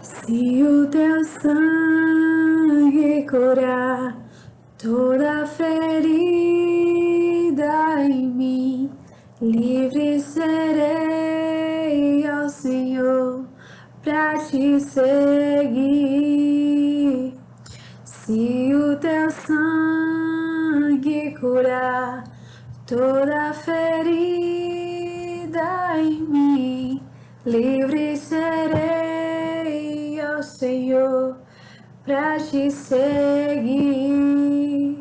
Se o teu sangue curar toda ferida em mim, livre serei ao Senhor pra te seguir. Se o teu sangue curar toda ferida em mim, livre serei ao Senhor pra te seguir.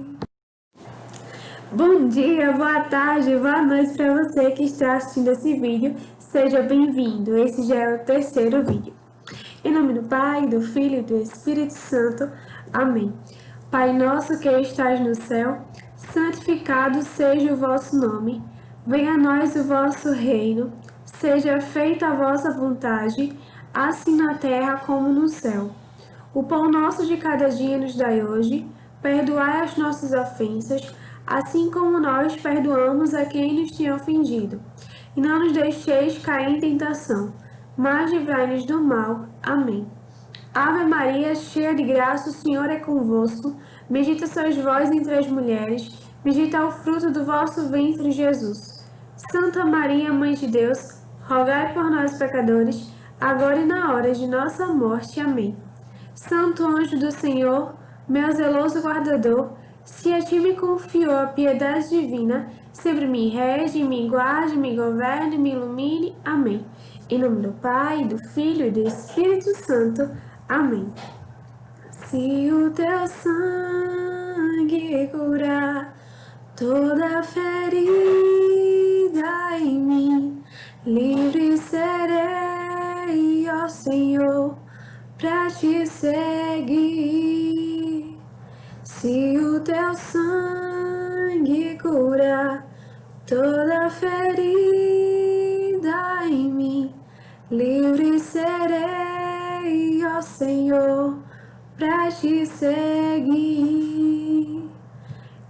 Bom dia, boa tarde, boa noite para você que está assistindo esse vídeo. Seja bem-vindo, esse já é o terceiro vídeo. Em nome do Pai, do Filho e do Espírito Santo. Amém. Pai nosso que estás no céu, santificado seja o vosso nome. Venha a nós o vosso reino. Seja feita a vossa vontade, assim na terra como no céu. O pão nosso de cada dia nos dai hoje. Perdoai as nossas ofensas, assim como nós perdoamos a quem nos tem ofendido. E não nos deixeis cair em tentação, mas livrai-nos do mal. Amém. Ave Maria, cheia de graça, o Senhor é convosco. Bendita sois vós entre as mulheres, bendito é o fruto do vosso ventre, Jesus. Santa Maria, Mãe de Deus, rogai por nós, pecadores, agora e na hora de nossa morte. Amém. Santo anjo do Senhor, meu zeloso guardador, se a ti me confiou a piedade divina, sempre me rege, me guarde, me governe, me ilumine. Amém. Em nome do Pai, do Filho e do Espírito Santo. Amém. Se o teu sangue curar toda ferida em mim, livre serei, ó Senhor, pra te seguir. Se o teu sangue curar toda ferida em mim, livre serei, ó Senhor, pra te seguir.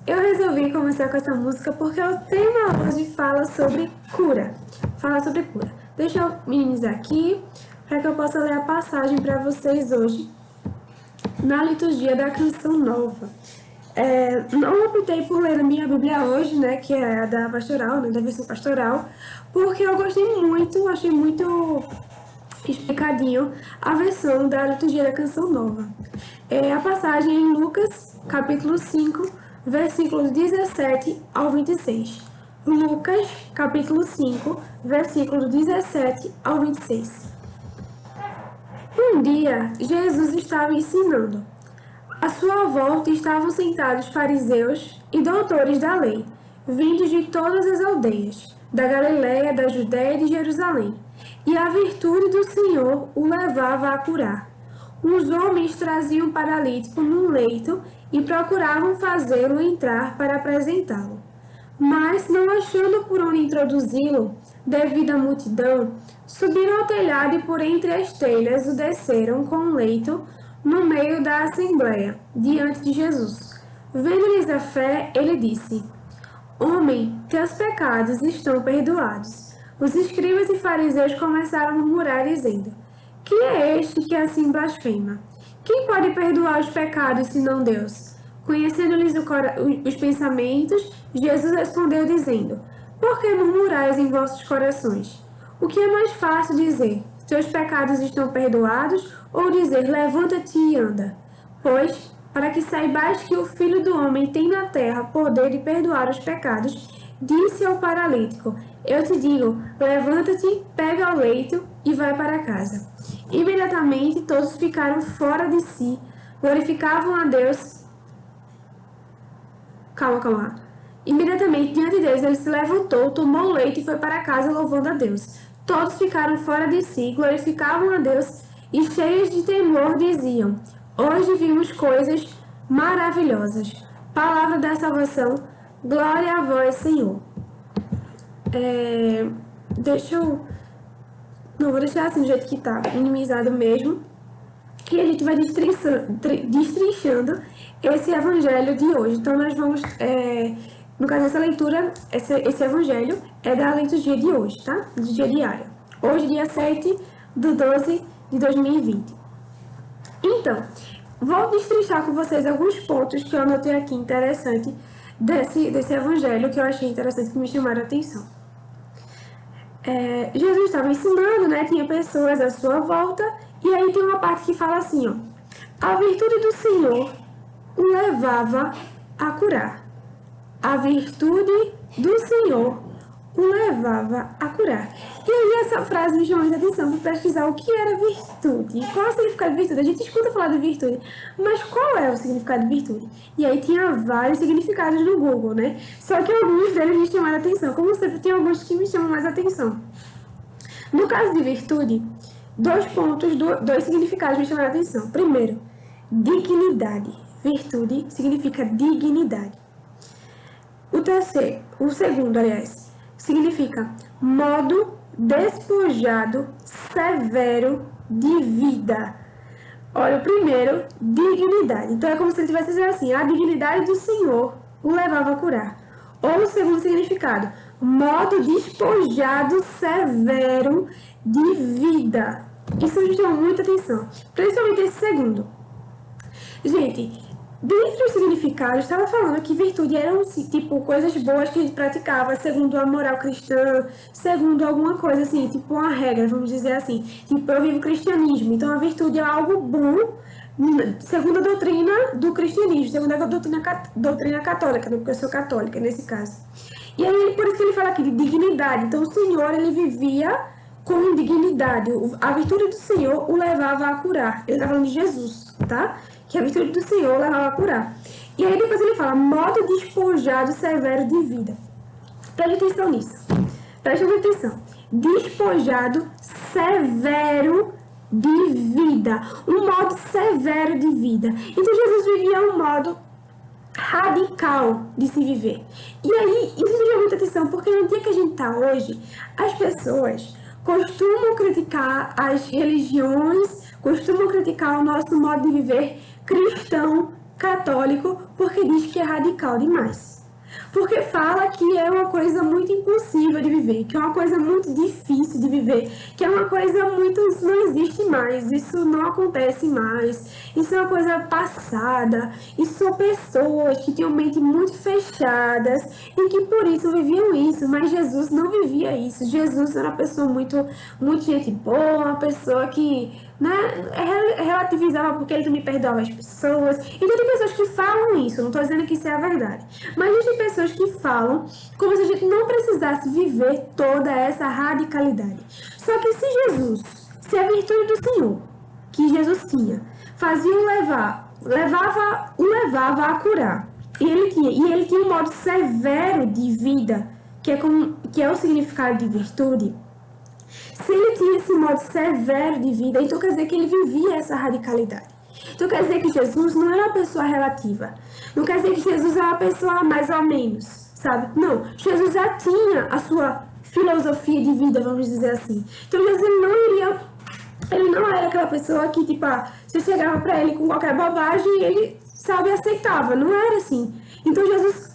Eu resolvi começar com essa música porque o tema hoje fala sobre cura. Deixa eu minimizar aqui para que eu possa ler a passagem para vocês hoje na liturgia da Canção Nova. Não optei por ler a minha Bíblia hoje, né, que é a da pastoral, né, da versão pastoral, porque eu gostei muito, achei muito explicadinho a versão da liturgia da Canção Nova. A passagem é em Lucas, capítulo 5, versículos 17 ao 26. Lucas, capítulo 5, versículos 17 ao 26. Um dia, Jesus estava ensinando. À sua volta estavam sentados fariseus e doutores da lei, vindos de todas as aldeias, da Galiléia, da Judéia e de Jerusalém. E a virtude do Senhor o levava a curar. Uns homens traziam um paralítico num leito e procuravam fazê-lo entrar para apresentá-lo. Mas, não achando por onde introduzi-lo, devido à multidão, subiram ao telhado e por entre as telhas o desceram com o leito no meio da assembleia, diante de Jesus. Vendo-lhes a fé, ele disse: Homem, teus pecados estão perdoados. Os escribas e fariseus começaram a murmurar, dizendo: Quem é este que assim blasfema? Quem pode perdoar os pecados, senão Deus? Conhecendo-lhes os pensamentos, Jesus respondeu, dizendo: Por que murmurais em vossos corações? O que é mais fácil dizer: Teus pecados estão perdoados, ou dizer: Levanta-te e anda? Pois, para que saibais que o Filho do Homem tem na terra poder de perdoar os pecados, disse ao paralítico: Eu te digo, levanta-te, pega o leito e vai para casa. Imediatamente todos ficaram fora de si, glorificavam a Deus. Calma. Imediatamente diante deles ele se levantou, tomou o leito e foi para casa louvando a Deus. Todos ficaram fora de si, glorificavam a Deus e cheios de temor diziam: Hoje vimos coisas maravilhosas. Palavra da salvação, glória a vós, Senhor. Não, vou deixar assim do jeito que tá, minimizado mesmo. E a gente vai destrinchando esse evangelho de hoje. Então, nós vamos, no caso, essa leitura, esse evangelho é da liturgia de hoje, tá? Do dia diário. Hoje, dia 7 de 12 de 2020. Então, vou destrinchar com vocês alguns pontos que eu anotei aqui interessante desse evangelho que eu achei interessante, que me chamaram a atenção. Jesus estava ensinando, né? Tinha pessoas à sua volta, e aí tem uma parte que fala assim, ó: a virtude do Senhor o levava a curar. A virtude do Senhor o levava a curar. E aí essa frase me chamou muita atenção para pesquisar o que era virtude. Qual é o significado de virtude? A gente escuta falar de virtude, mas qual é o significado de virtude? E aí tinha vários significados no Google, né? Só que alguns deles me chamaram a atenção. Como sempre, tem alguns que me chamam mais atenção. No caso de virtude, dois significados me chamaram a atenção. Primeiro, dignidade. Virtude significa dignidade. O segundo, aliás, significa modo despojado, severo de vida. Olha, o primeiro, dignidade. Então é como se ele estivesse dizendo assim: a dignidade do Senhor o levava a curar. Ou o segundo significado, modo despojado, severo de vida. Isso me chama muita atenção, principalmente esse segundo. Gente, dentre os significados, estava falando que virtude eram, tipo, coisas boas que a gente praticava segundo a moral cristã, segundo alguma coisa assim, tipo uma regra, vamos dizer assim. Tipo, eu vivo o cristianismo, então a virtude é algo bom segundo a doutrina do cristianismo, segundo a doutrina católica, né? Porque eu sou católica nesse caso. E aí, por isso que ele fala aqui de dignidade. Então, o Senhor, ele vivia com dignidade. A virtude do Senhor o levava a curar. Ele está falando de Jesus, tá? Que a virtude do Senhor levava a curar. E aí depois ele fala, modo despojado, severo de vida. Preste atenção nisso. Preste atenção. Despojado, severo de vida. Um modo severo de vida. Então Jesus vivia um modo radical de se viver. E aí, isso me chama muita atenção, porque no dia que a gente está hoje, as pessoas costumam criticar as religiões, costumam criticar o nosso modo de viver cristão, católico, porque diz que é radical demais. Porque fala que é uma coisa muito impossível de viver, que é uma coisa muito difícil de viver, que é uma coisa muito... Isso não existe mais, isso não acontece mais, isso é uma coisa passada, isso são pessoas que tinham mente muito fechadas e que por isso viviam isso, mas Jesus não vivia isso. Jesus era uma pessoa muito gente boa, uma pessoa que... né, relativizava porque ele também perdoava as pessoas. Então tem pessoas que falam isso, não estou dizendo que isso é a verdade, mas existem pessoas que falam como se a gente não precisasse viver toda essa radicalidade. Só que se a virtude do Senhor que Jesus tinha fazia o levava a curar, e ele tinha um modo severo de vida, que é o significado de virtude. Se ele tinha esse modo severo de vida, então quer dizer que ele vivia essa radicalidade. Então quer dizer que Jesus não era uma pessoa relativa. Não quer dizer que Jesus é uma pessoa mais ou menos, sabe? Não, Jesus já tinha a sua filosofia de vida, vamos dizer assim. Então Jesus ele não era aquela pessoa que, tipo, você chegava pra ele com qualquer bobagem e ele, sabe, aceitava. Não era assim. Então Jesus...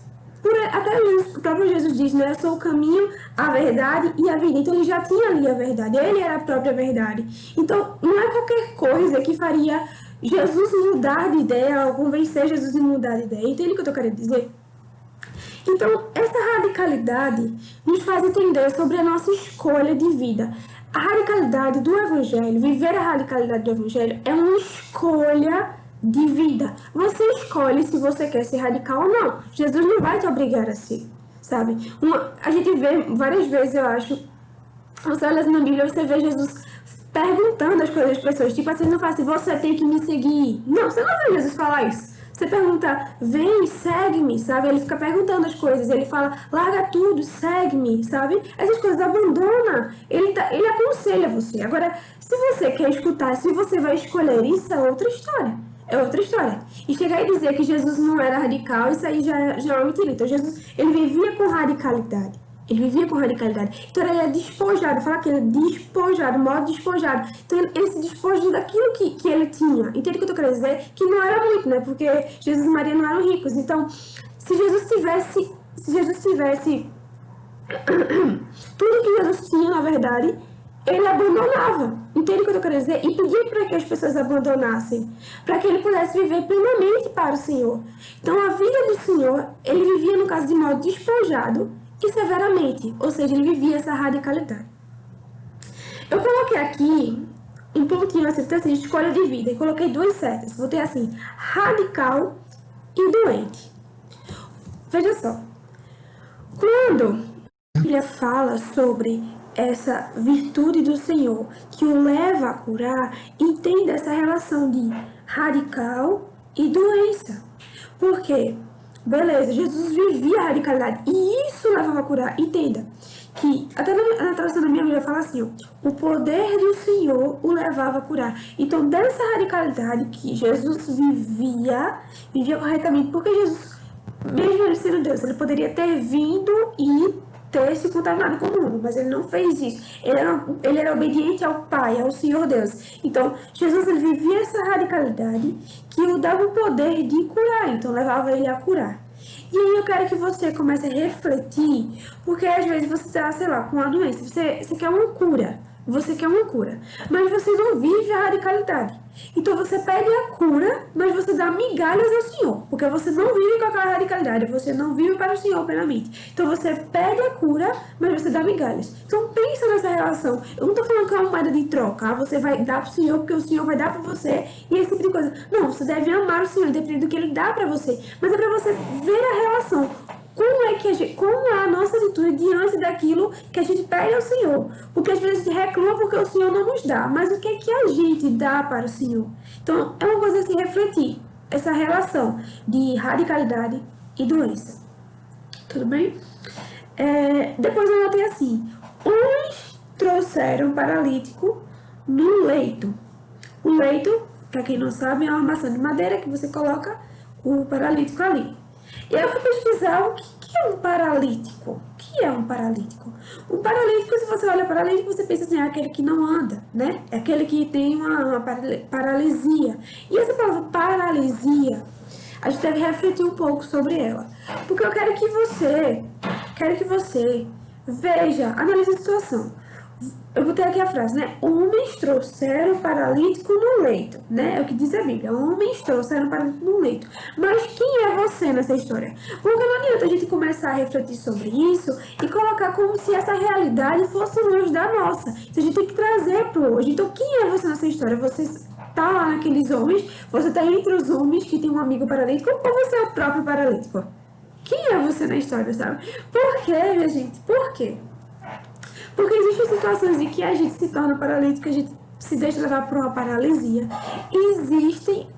Até o próprio Jesus diz, né? Eu sou o caminho, a verdade e a vida. Então ele já tinha ali a verdade, ele era a própria verdade. Então não é qualquer coisa que faria Jesus mudar de ideia ou convencer Jesus a mudar de ideia. Entende o que eu tô querendo dizer? Então essa radicalidade nos faz entender sobre a nossa escolha de vida. A radicalidade do Evangelho, viver a radicalidade do Evangelho é uma escolha de vida. Você escolhe se você quer ser radical ou não. Jesus não vai te obrigar a ser, sabe? A gente vê várias vezes, eu acho, você olha na Bíblia, você vê Jesus perguntando as coisas às pessoas, tipo assim, não fala assim, você tem que me seguir. Não, você não vê Jesus falar isso. Você pergunta, vem, segue-me, sabe? Ele fica perguntando as coisas, ele fala, larga tudo, segue-me, sabe? Essas coisas, abandona. Ele aconselha você. Agora, se você quer escutar, se você vai escolher, isso é outra história. É outra história. E chegar e dizer que Jesus não era radical, isso aí já é uma mentira. Então Jesus, ele vivia com radicalidade. Ele vivia com radicalidade. Então ele é despojado, fala que ele é despojado, modo despojado. Então ele se despojou daquilo que ele tinha. Entende o que eu tô querendo dizer? Que não era muito, né? Porque Jesus e Maria não eram ricos. Então, se Jesus tivesse tudo que Jesus tinha, na verdade, ele abandonava. Entende o que eu tô querendo dizer? E pedia para que as pessoas abandonassem, para que ele pudesse viver plenamente para o Senhor. Então, a vida do Senhor, ele vivia, no caso, de modo despojado e severamente, ou seja, ele vivia essa radicalidade. Eu coloquei aqui um pontinho assim, assim, escolha de vida, e coloquei duas setas. Botei assim, radical e doente. Veja só, quando a Bíblia fala sobre essa virtude do Senhor que o leva a curar, entenda essa relação de radical e doença. Por quê? Beleza, Jesus vivia a radicalidade e isso levava a curar. Entenda que, até na tradução da minha Bíblia fala assim, ó, o poder do Senhor o levava a curar. Então, dessa radicalidade que Jesus vivia corretamente, porque Jesus, mesmo ele sendo Deus, ele poderia ter vindo e ter se contaminado com o mundo, mas ele não fez isso. Ele era obediente ao Pai, ao Senhor Deus. Então, Jesus ele vivia essa radicalidade que o dava o poder de curar, então levava ele a curar. E aí eu quero que você comece a refletir, porque às vezes você está, sei lá, com uma doença, você quer uma cura, mas você não vive a radicalidade. Então você pede a cura, mas você dá migalhas ao Senhor, porque você não vive com aquela radicalidade, você não vive para o Senhor plenamente. Então você pede a cura, mas você dá migalhas. Então pensa nessa relação. Eu não estou falando que é uma moeda de troca, você vai dar para o Senhor porque o Senhor vai dar para você e esse tipo de coisa. Não, você deve amar o Senhor, independente do que Ele dá para você. Mas é para você ver a relação. Como é a nossa atitude diante daquilo que a gente pede ao Senhor? Porque às vezes a gente reclama porque o Senhor não nos dá, mas o que é que a gente dá para o Senhor? Então, é uma coisa assim, refletir essa relação de radicalidade e doença. Tudo bem? Depois eu notei assim, uns trouxeram paralítico no leito. O leito, para quem não sabe, é uma maçã de madeira que você coloca o paralítico ali. E eu fui pesquisar o que é um paralítico. O que é um paralítico? Um paralítico, se você olha paralítico, você pensa assim, é aquele que não anda, né? É aquele que tem uma paralisia. E essa palavra paralisia, a gente deve refletir um pouco sobre ela. Porque eu quero que você veja, analise a situação. Eu botei aqui a frase, né? Homens trouxeram paralítico no leito, né? É o que diz a Bíblia. Homens trouxeram paralítico no leito. Mas quem é você nessa história? Porque não adianta a gente começar a refletir sobre isso e colocar como se essa realidade fosse longe da nossa. Então, a gente tem que trazer para o hoje. Então, quem é você nessa história? Você está lá naqueles homens? Você está entre os homens que tem um amigo paralítico? Ou você é o próprio paralítico? Quem é você na história, sabe? Por quê, minha gente? Por quê? Porque existem situações em que a gente se torna paralítico, a gente se deixa levar por uma paralisia. Existem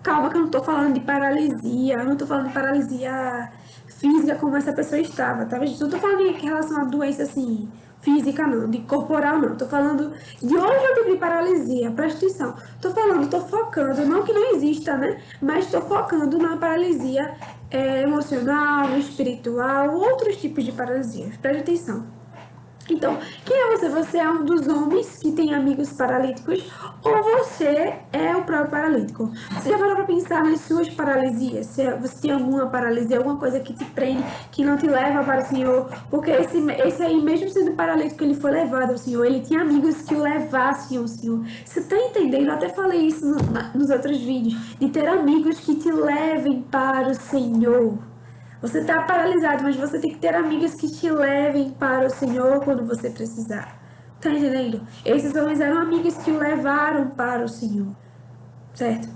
calma que eu não estou falando de paralisia, eu não estou falando de paralisia física como essa pessoa estava, tá? Eu não estou falando em relação a doença assim, física não, de corporal não. Estou falando de outro tipo de paralisia, presta atenção. Estou focando, não que não exista, né? Mas estou focando na paralisia emocional, espiritual, outros tipos de paralisias, presta atenção. Então, quem é você? Você é um dos homens que tem amigos paralíticos ou você é o próprio paralítico? Você já parou para pensar nas suas paralisias? Se você tem alguma paralisia, alguma coisa que te prende, que não te leva para o Senhor? Porque esse aí, mesmo sendo paralítico, ele foi levado ao Senhor. Ele tinha amigos que o levassem ao Senhor. Você está entendendo? Eu até falei isso nos outros vídeos. De ter amigos que te levem para o Senhor. Você está paralisado, mas você tem que ter amigas que te levem para o Senhor quando você precisar. Tá entendendo? Esses homens eram amigas que o levaram para o Senhor. Certo?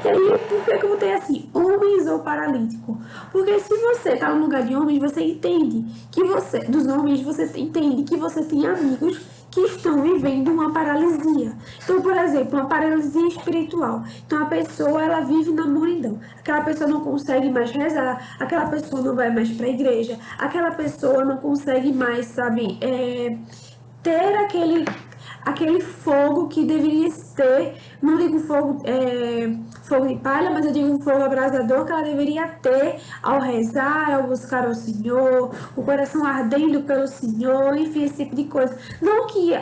E aí, por que eu botei assim? Homens ou paralítico? Porque se você está no lugar de homens, você entende que dos homens, você entende que você tem amigos que estão vivendo uma paralisia. Então, por exemplo, uma paralisia espiritual. Então, a pessoa, ela vive na mornidão. Aquela pessoa não consegue mais rezar, aquela pessoa não vai mais para a igreja, aquela pessoa não consegue mais, sabe, ter aquele fogo que deveria ter, não digo fogo de palha, mas eu digo um fogo abrasador que ela deveria ter ao rezar, ao buscar o Senhor, o coração ardendo pelo Senhor, enfim, esse tipo de coisa. Não que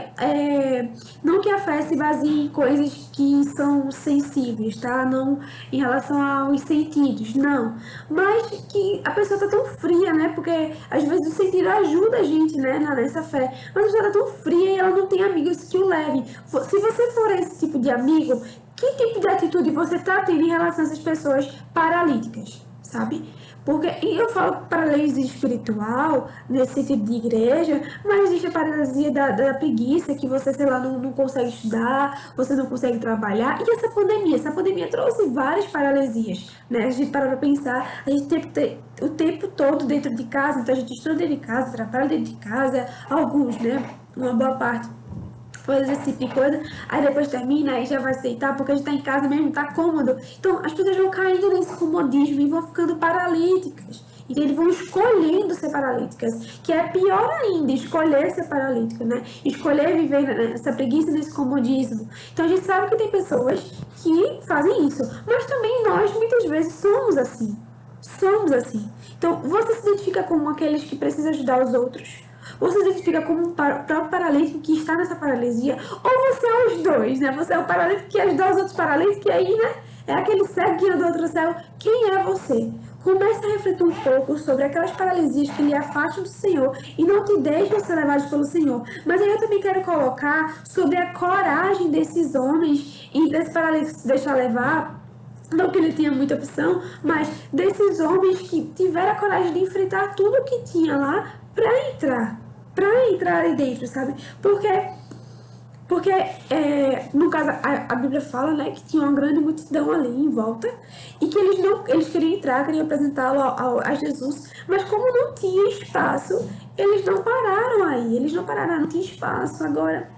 a fé se baseie em coisas que são sensíveis, tá? Não em relação aos sentidos, não. Mas que a pessoa tá tão fria, né? Porque às vezes o sentido ajuda a gente, né? Nessa fé. Mas a pessoa tá tão fria e ela não tem amigos que o levem. Se você for esse tipo de amigo, que tipo de atitude você tá tendo em relação a essas pessoas paralíticas, sabe? Porque e eu falo paralisia espiritual, nesse sentido de igreja, mas existe a paralisia da preguiça, que você, sei lá, não consegue estudar, você não consegue trabalhar. E essa pandemia trouxe várias paralisias, né? A gente para pra pensar, a gente tem que ter o tempo todo dentro de casa, então a gente estuda dentro de casa, trabalha dentro de casa, alguns, né? Uma boa parte faz esse tipo de coisa, aí depois termina, aí já vai se deitar, porque a gente tá em casa mesmo, tá cômodo. Então, as pessoas vão caindo nesse comodismo e vão ficando paralíticas. Então, eles vão escolhendo ser paralíticas, que é pior ainda, escolher ser paralítica, né? Escolher viver nessa preguiça, nesse comodismo. Então, a gente sabe que tem pessoas que fazem isso, mas também nós, muitas vezes, somos assim. Somos assim. Então, você se identifica como aqueles que precisam ajudar os outros? Você se identifica como um próprio paralítico que está nessa paralisia? Ou você é os dois, né? Você é o paralítico que ajuda os outros paralíticos e aí, né? É aquele cego que anda do outro céu. Quem é você? Comece a refletir um pouco sobre aquelas paralisias que lhe afastam do Senhor e não te deixam ser levados pelo Senhor. Mas aí eu também quero colocar sobre a coragem desses homens e desse paralítico se deixar levar. Não que ele tinha muita opção, mas desses homens que tiveram a coragem de enfrentar tudo que tinha lá para entrar ali dentro, sabe? Porque no caso, a Bíblia fala, né, que tinha uma grande multidão ali em volta e que eles queriam entrar, queriam apresentá-lo a Jesus, mas como não tinha espaço, eles não pararam aí, não tinha espaço. Agora,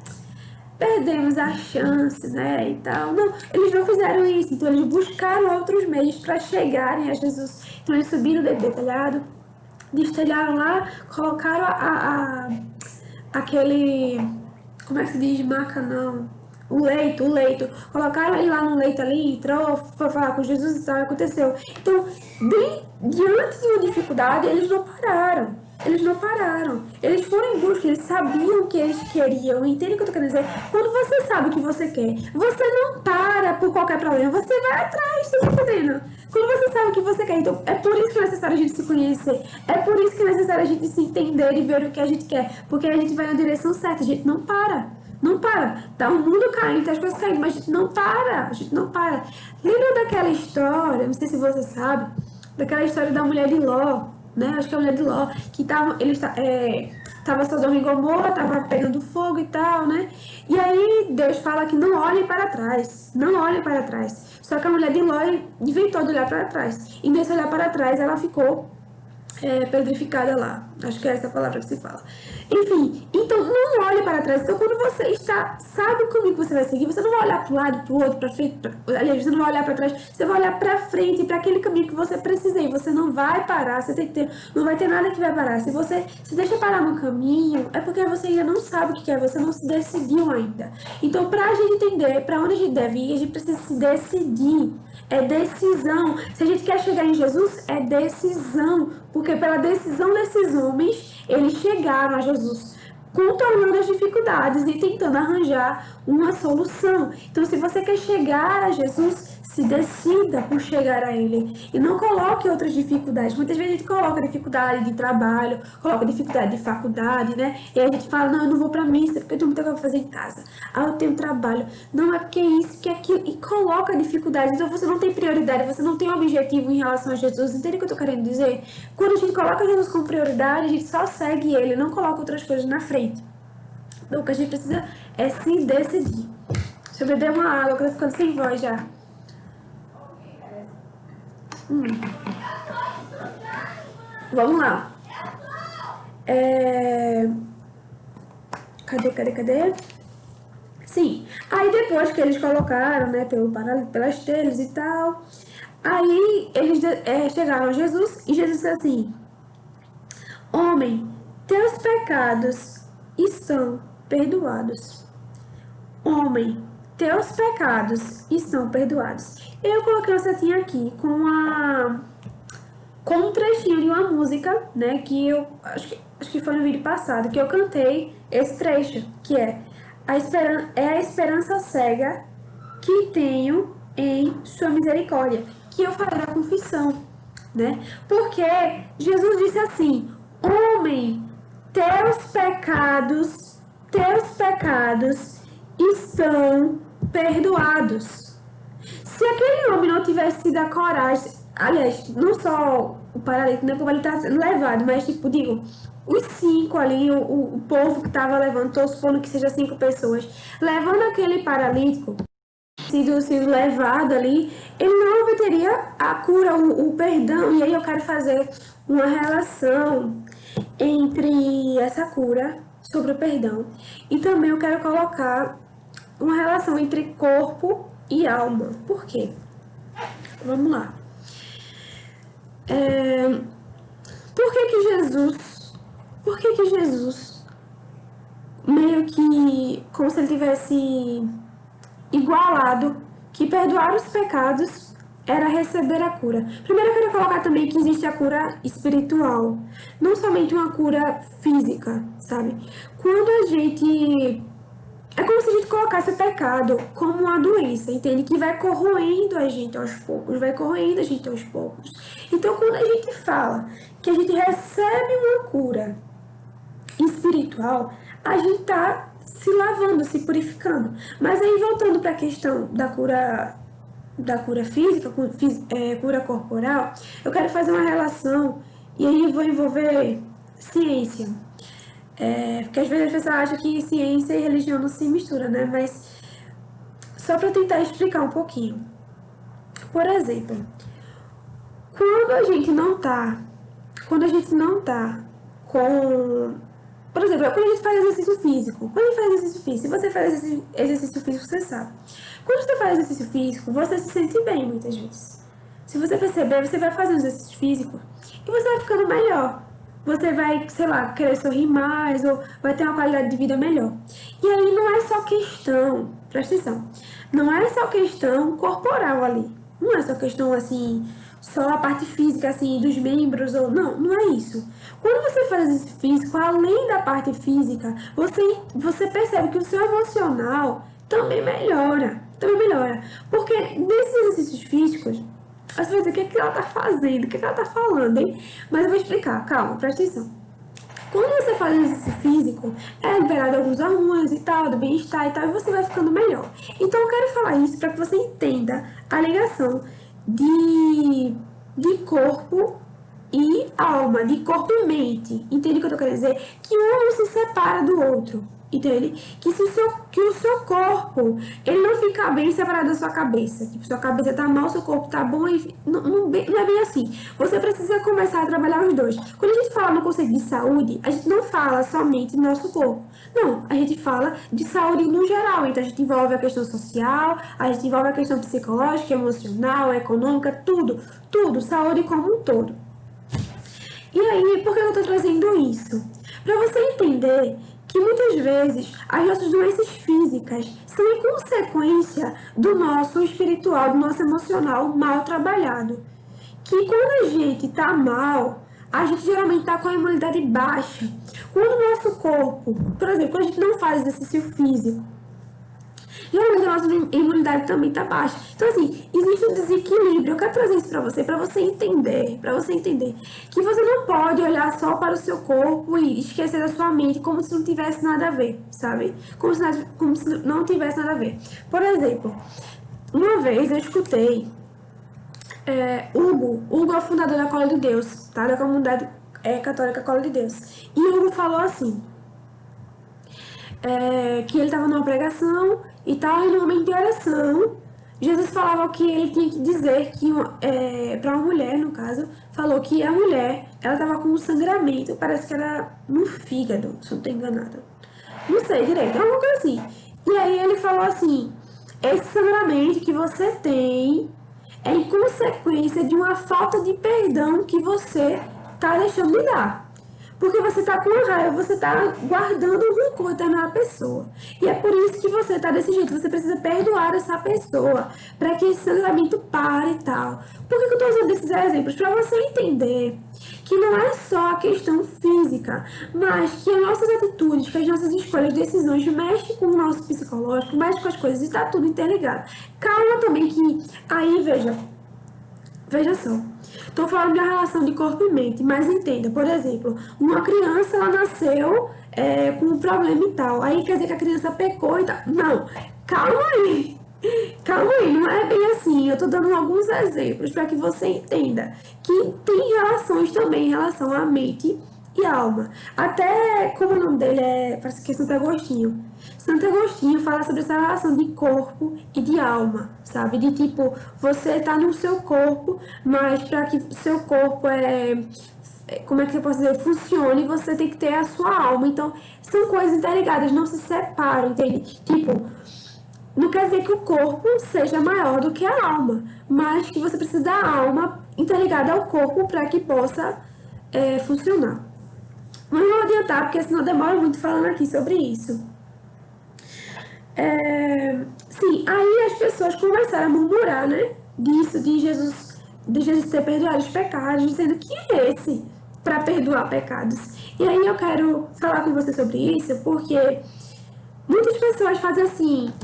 perdemos a chance, né, e tal. Não, eles não fizeram isso, então eles buscaram outros meios para chegarem a Jesus. Então eles subiram do telhado, destelharam lá, colocaram aquele, como é que se diz, maca não, o leito, colocaram ele lá no leito ali, entrou, foi falar com Jesus e tal, aconteceu. Então, diante de uma dificuldade, eles não pararam. Eles foram em busca, eles sabiam o que eles queriam. Entende o que eu tô querendo dizer? Quando você sabe o que você quer, você não para por qualquer problema, você vai atrás, tá entendendo? Quando você sabe o que você quer, então é por isso que é necessário a gente se conhecer, é por isso que é necessário a gente se entender e ver o que a gente quer, porque a gente vai na direção certa, a gente não para. Não para. Tá o mundo caindo, tá as coisas caindo, mas a gente não para. A gente não para. Lembra daquela história, não sei se você sabe, daquela história da mulher de Ló, né? Acho que é a mulher de Ló, que tava Sodoma e Gomorra, tava pegando fogo e tal, né? E aí Deus fala que não olhem para trás. Não olhem para trás. Só que a mulher de Ló inventou de olhar para trás. E nesse olhar para trás, ela ficou pedrificada lá. Acho que é essa a palavra que se fala. Enfim, então não olhe para trás. Então, quando você sabe o caminho que você vai seguir, você não vai olhar para o lado, para o outro, para frente. Aliás, você não vai olhar para trás, você vai olhar para frente, para aquele caminho que você precisa ir. Você não vai parar, não vai ter nada que vai parar. Se você se deixa parar no caminho, é porque você ainda não sabe o que é, você não se decidiu ainda. Então, para a gente entender para onde a gente deve ir, a gente precisa se decidir. É decisão. Se a gente quer chegar em Jesus, é decisão. Porque pela decisão desses homens, eles chegaram a Jesus, controlando as dificuldades e tentando arranjar uma solução. Então, se você quer chegar a Jesus, se decida por chegar a Ele. E não coloque outras dificuldades. Muitas vezes a gente coloca dificuldade de trabalho, coloca dificuldade de faculdade, né? E aí a gente fala, não, eu não vou pra missa, porque eu tenho muita coisa pra fazer em casa. Ah, eu tenho trabalho. Não, é porque é isso, que é aquilo. E coloca dificuldade. Então você não tem prioridade, você não tem objetivo em relação a Jesus. Entende o que eu tô querendo dizer? Quando a gente coloca Jesus como prioridade, a gente só segue Ele, não coloca outras coisas na frente. Então o que a gente precisa é se decidir. Deixa eu beber uma água, que eu tô ficando sem voz já. Vamos lá. Cadê? Sim. Aí depois que eles colocaram, né, pelas telhas e tal, aí eles chegaram a Jesus e Jesus disse assim: homem, teus pecados estão perdoados. Homem, teus pecados estão perdoados. Eu coloquei uma setinha aqui com um trechinho de uma música, né, que eu acho que foi no vídeo passado que eu cantei esse trecho, que é a esperança cega que tenho em sua misericórdia. Que eu falei da confissão, né? Porque Jesus disse assim: homem, teus pecados estão perdoados. Se aquele homem não tivesse tido a coragem, aliás, não só o paralítico, né, como ele está sendo levado, mas, tipo, digo, os 5 ali, o povo que estava levando, estou supondo que seja 5 pessoas, levando aquele paralítico, sido levado ali, ele não obteria a cura, o perdão. E aí eu quero fazer uma relação entre essa cura sobre o perdão. E também eu quero colocar uma relação entre corpo e alma. Por quê? Vamos lá. Por que Jesus, meio que como se ele tivesse igualado que perdoar os pecados era receber a cura? Primeiro eu quero colocar também que existe a cura espiritual, não somente uma cura física, sabe? Quando a gente... É como se a gente colocasse o pecado como uma doença, entende? Que vai corroendo a gente aos poucos, vai corroendo a gente aos poucos. Então, quando a gente fala que a gente recebe uma cura espiritual, a gente está se lavando, se purificando. Mas aí, voltando para a questão da cura física, cura corporal, eu quero fazer uma relação, e aí eu vou envolver ciência. Porque às vezes as pessoas acham que ciência e religião não se misturam, né? Mas só para tentar explicar um pouquinho. Por exemplo, quando a gente não tá com... Por exemplo, quando a gente faz exercício físico. Quando a gente faz exercício físico, se você faz exercício físico, você sabe. Quando você faz exercício físico, você se sente bem muitas vezes. Se você perceber, você vai fazendo exercício físico e você vai ficando melhor. Você vai, sei lá, querer sorrir mais ou vai ter uma qualidade de vida melhor. E aí não é só questão, presta atenção, não é só questão corporal ali. Não é só questão, assim, só a parte física, assim, dos membros ou... Não é isso. Quando você faz exercício físico, além da parte física, você percebe que o seu emocional também melhora. Porque nesses exercícios físicos, você vai dizer o que ela tá fazendo, o que ela tá falando, hein? Mas eu vou explicar, calma, presta atenção. Quando você faz exercício físico, é liberado alguns hormônios e tal, do bem-estar e tal, e você vai ficando melhor. Então eu quero falar isso para que você entenda a ligação de corpo e alma, de corpo e mente. Entende o que eu tô querendo dizer? Que um não se separa do outro. Entende? Que o seu corpo, ele não fica bem separado da sua cabeça. Tipo, sua cabeça tá mal, seu corpo tá bom. E não é bem assim. Você precisa começar a trabalhar os dois. Quando a gente fala no conceito de saúde, a gente não fala somente do nosso corpo. Não, a gente fala de saúde no geral. Então a gente envolve a questão social, a gente envolve a questão psicológica, emocional, econômica, tudo. Tudo, saúde como um todo. E aí, por que eu tô trazendo isso? Para você entender que muitas vezes as nossas doenças físicas são em consequência do nosso espiritual, do nosso emocional mal trabalhado. Que quando a gente tá mal, a gente geralmente tá com a imunidade baixa. Quando o nosso corpo, por exemplo, quando a gente não faz exercício físico, geralmente a nossa imunidade também está baixa. Então, assim, existe um desequilíbrio. Eu quero trazer isso para você entender, que você não pode olhar só para o seu corpo e esquecer da sua mente como se não tivesse nada a ver, sabe? Como se não tivesse nada a ver. Por exemplo, uma vez eu escutei Hugo é o fundador da Cola de Deus, tá? Da comunidade católica Cola de Deus. E Hugo falou assim, que ele estava numa pregação e tal, e no momento de oração, Jesus falava que ele tinha que dizer que, para uma mulher, no caso, falou que a mulher, ela estava com um sangramento, parece que era no fígado, se eu não estou enganada. Não sei direito, é uma coisa assim. E aí ele falou assim, esse sangramento que você tem é em consequência de uma falta de perdão que você está deixando de dar. Porque você está com raiva, você está guardando um rancor determinada pessoa. E é por isso que você está desse jeito. Você precisa perdoar essa pessoa para que esse sangramento pare e tal. Por que eu estou usando esses exemplos? Para você entender que não é só a questão física, mas que as nossas atitudes, que as nossas escolhas, decisões mexem com o nosso psicológico, mexem com as coisas e está tudo interligado. Calma também que aí, veja só. Estou falando da relação de corpo e mente, mas entenda, por exemplo, uma criança, ela nasceu com um problema e tal, aí quer dizer que a criança pecou e tal. Não, calma aí. Calma aí, não é bem assim. Eu tô dando alguns exemplos para que você entenda que tem relações também em relação à mente e alma. Até, como o nome dele parece que é Santo Agostinho. Santo Agostinho fala sobre essa relação de corpo e de alma, sabe? De tipo, você tá no seu corpo, mas para que seu corpo como é que eu posso dizer, funcione, você tem que ter a sua alma. Então, são coisas interligadas, não se separam, entende? Tipo, não quer dizer que o corpo seja maior do que a alma, mas que você precisa da alma interligada ao corpo para que possa funcionar. Mas não vou adiantar, porque senão demora muito falando aqui sobre isso. Sim, aí as pessoas começaram a murmurar, né? Disso, de Jesus ter perdoado os pecados, dizendo que é esse para perdoar pecados. E aí eu quero falar com você sobre isso, porque muitas pessoas fazem assim.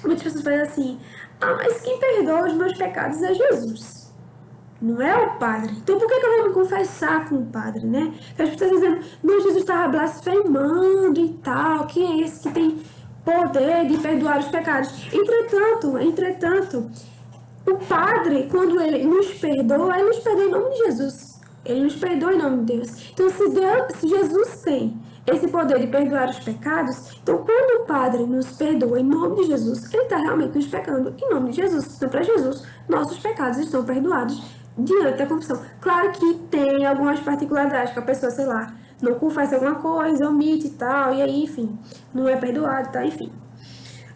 Mas quem perdoa os meus pecados é Jesus, não é o padre. Então por que eu vou me confessar com o padre, né? As pessoas dizendo, não, Jesus estava blasfemando e tal, quem é esse que tem poder de perdoar os pecados? Entretanto, o padre, quando ele nos perdoa em nome de Jesus. Ele nos perdoa em nome de Deus. Então, se Jesus tem esse poder de perdoar os pecados, então quando o Padre nos perdoa em nome de Jesus, ele está realmente nos pecando em nome de Jesus. Então, para Jesus, nossos pecados estão perdoados diante da confissão. Claro que tem algumas particularidades que a pessoa, sei lá, não confessa alguma coisa, omite e tal, e aí, enfim, não é perdoado, tá? Enfim.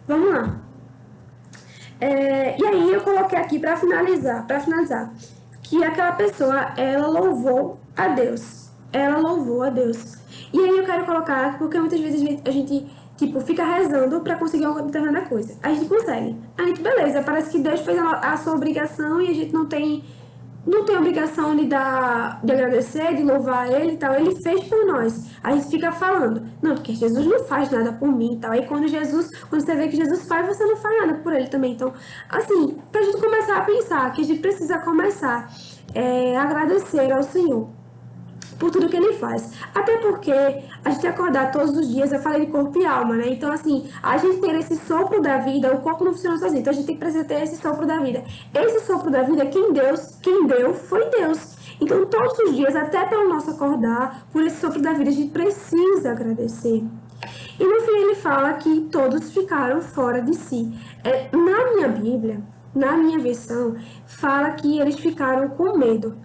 Vamos lá. E aí eu coloquei aqui para finalizar, que aquela pessoa, ela louvou a Deus. E aí eu quero colocar, porque muitas vezes a gente tipo, fica rezando para conseguir alguma determinada coisa. A gente consegue. A gente, beleza, parece que Deus fez a sua obrigação e a gente não tem obrigação de agradecer, de louvar Ele e tal. Ele fez por nós. A gente fica falando, não, porque Jesus não faz nada por mim e tal. Aí quando você vê que Jesus faz, você não faz nada por Ele também. Então, assim, pra gente começar a pensar que a gente precisa começar a agradecer ao Senhor por tudo que ele faz. Até porque a gente acordar todos os dias, eu falei de corpo e alma, né? Então, assim, a gente ter esse sopro da vida, o corpo não funciona sozinho. Então, a gente tem que precisar ter esse sopro da vida. Esse sopro da vida, quem deu foi Deus. Então, todos os dias, até pelo nosso acordar, por esse sopro da vida, a gente precisa agradecer. E no fim, ele fala que todos ficaram fora de si. Na minha Bíblia, na minha versão, fala que eles ficaram com medo.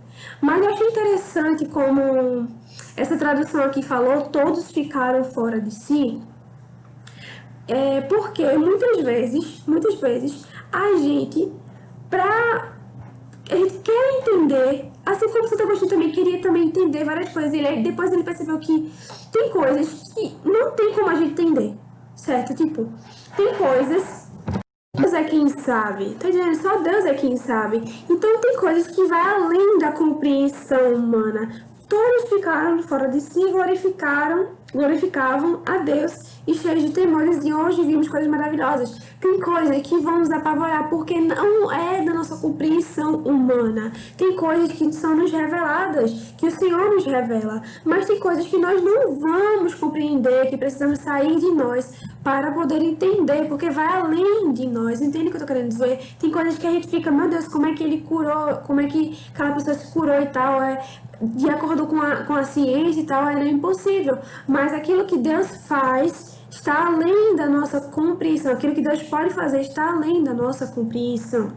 Mas eu achei interessante como essa tradução aqui falou, todos ficaram fora de si, porque muitas vezes, a gente quer entender, assim como Santo Agostinho também queria também entender várias coisas, depois ele percebeu que tem coisas que não tem como a gente entender, certo? Tipo, tem coisas... Deus é quem sabe, tá dizendo? Só Deus é quem sabe. Então tem coisas que vai além da compreensão humana. Todos ficaram fora de si, glorificavam a Deus e cheios de temores, e hoje vimos coisas maravilhosas. Tem coisas que vão nos apavorar porque não é da nossa compreensão humana. Tem coisas que são nos reveladas, que o Senhor nos revela, mas tem coisas que nós não vamos compreender, que precisamos sair de nós para poder entender, porque vai além de nós. Entende o que eu tô querendo dizer? Tem coisas que a gente fica, meu Deus, como é que ele curou, como é que aquela pessoa se curou e tal, de acordo com a ciência e tal, é impossível. Mas aquilo que Deus faz está além da nossa compreensão. Aquilo que Deus pode fazer está além da nossa compreensão.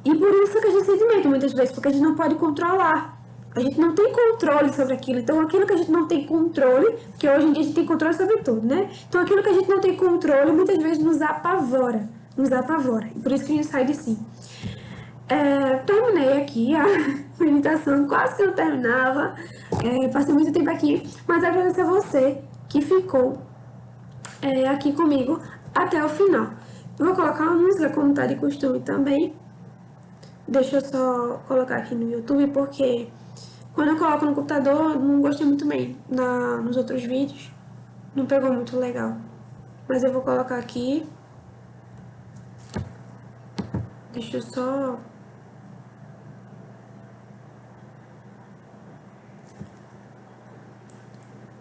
E por isso que a gente sente medo muitas vezes, porque a gente não pode controlar. A gente não tem controle sobre aquilo. Então, aquilo que a gente não tem controle, porque hoje em dia a gente tem controle sobre tudo, né? Então, aquilo que a gente não tem controle, muitas vezes nos apavora. E por isso que a gente sai de si. Terminei aqui a meditação, quase que eu terminava. Passei muito tempo aqui, mas agradeço a você que ficou aqui comigo até o final. Eu vou colocar uma música como tá de costume também. Deixa eu só colocar aqui no YouTube, porque quando eu coloco no computador, não gostei muito bem nos outros vídeos. Não pegou muito legal. Mas eu vou colocar aqui. Deixa eu só...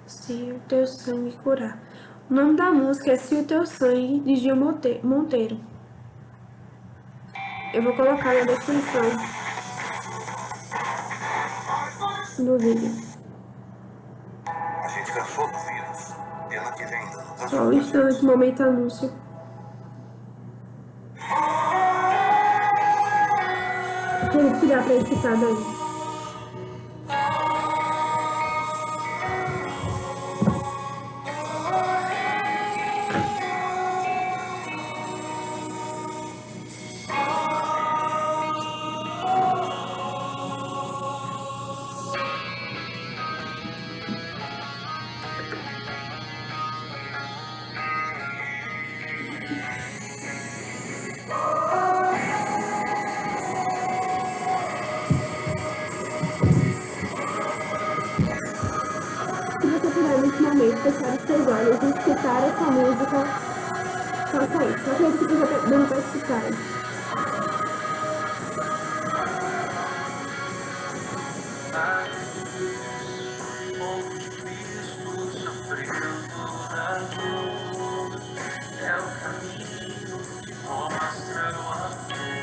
Se o teu sangue curar. O nome da música é Se o Teu Sangue, de Gil Monteiro. Eu vou colocar na descrição do vídeo. A gente cansou do vírus. Pena que ele ainda não cansou. Só um instante, momento anúncio. Tudo que dá pra escutar daí. Se você puder nesse momento fechar os seus olhos e escutar essa música, faça isso. Só acredito que você dando pra escutar. Onde Cristo sofreu toda dor, é o caminho que mostra o amor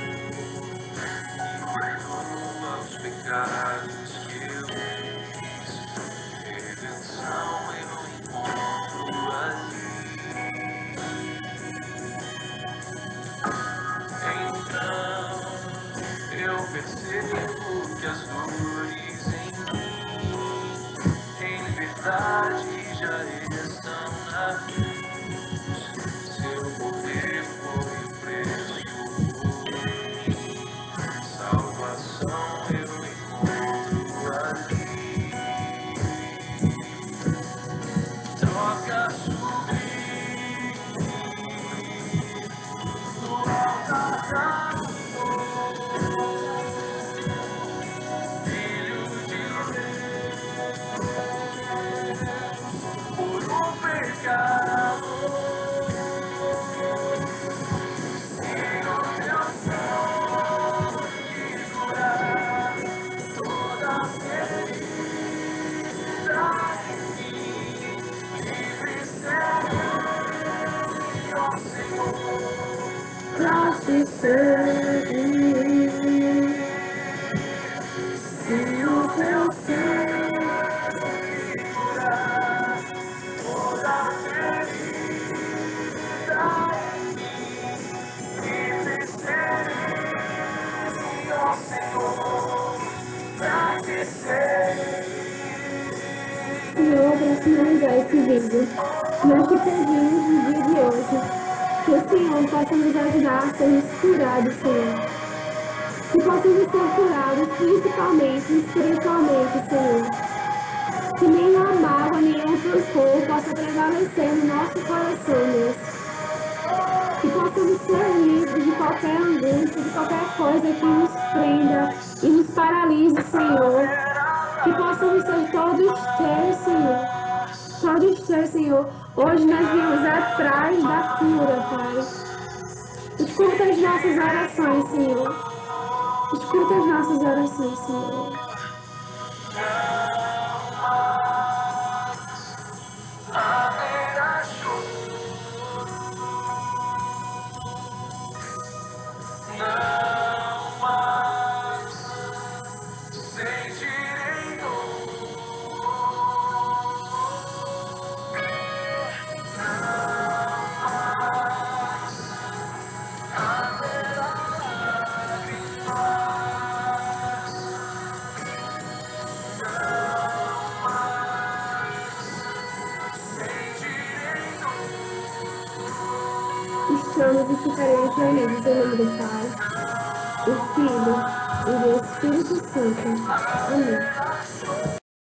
e perdoa os pecados que eu fiz. Redenção eu encontro ali. Então eu percebo que as dores em mim, em verdade, já estão na cruz. Seu poder foi o preço por mim. Salvação eu encontro ali. Troca subir no altar da Filho de Deus, por um pecado. Se o teu sangue curar toda ferida em mim, livre serei, ó Senhor, pra te servir. Se o teu sangue curar toda ferida em mim, livre serei, ó Senhor, pra te servir. Senhor, para finalizar esse vídeo, nós te pedimos no dia de hoje que o Senhor possa nos ajudar a sermos curados, Senhor. Que possamos ser curados, principalmente espiritualmente, Senhor. Que nenhuma mágoa, nenhum rancor possa prevalecer no nosso coração, Deus. Que possamos ser livres de qualquer angústia, de qualquer coisa que nos prenda e nos paralise, Senhor. Que possamos ser todos teus, Senhor. Todos teus, Senhor. Hoje nós viemos atrás da cura, Pai. Escuta as nossas orações, Senhor. Escuta as nossas orações, Senhor. Haverá choro, não mais sentirei dor, não mais haverá lágrimas, não mais sentirei dor. Estamos e ficaremos reunidos em nome do Pai, do Filho e do Espírito Santo. Amém.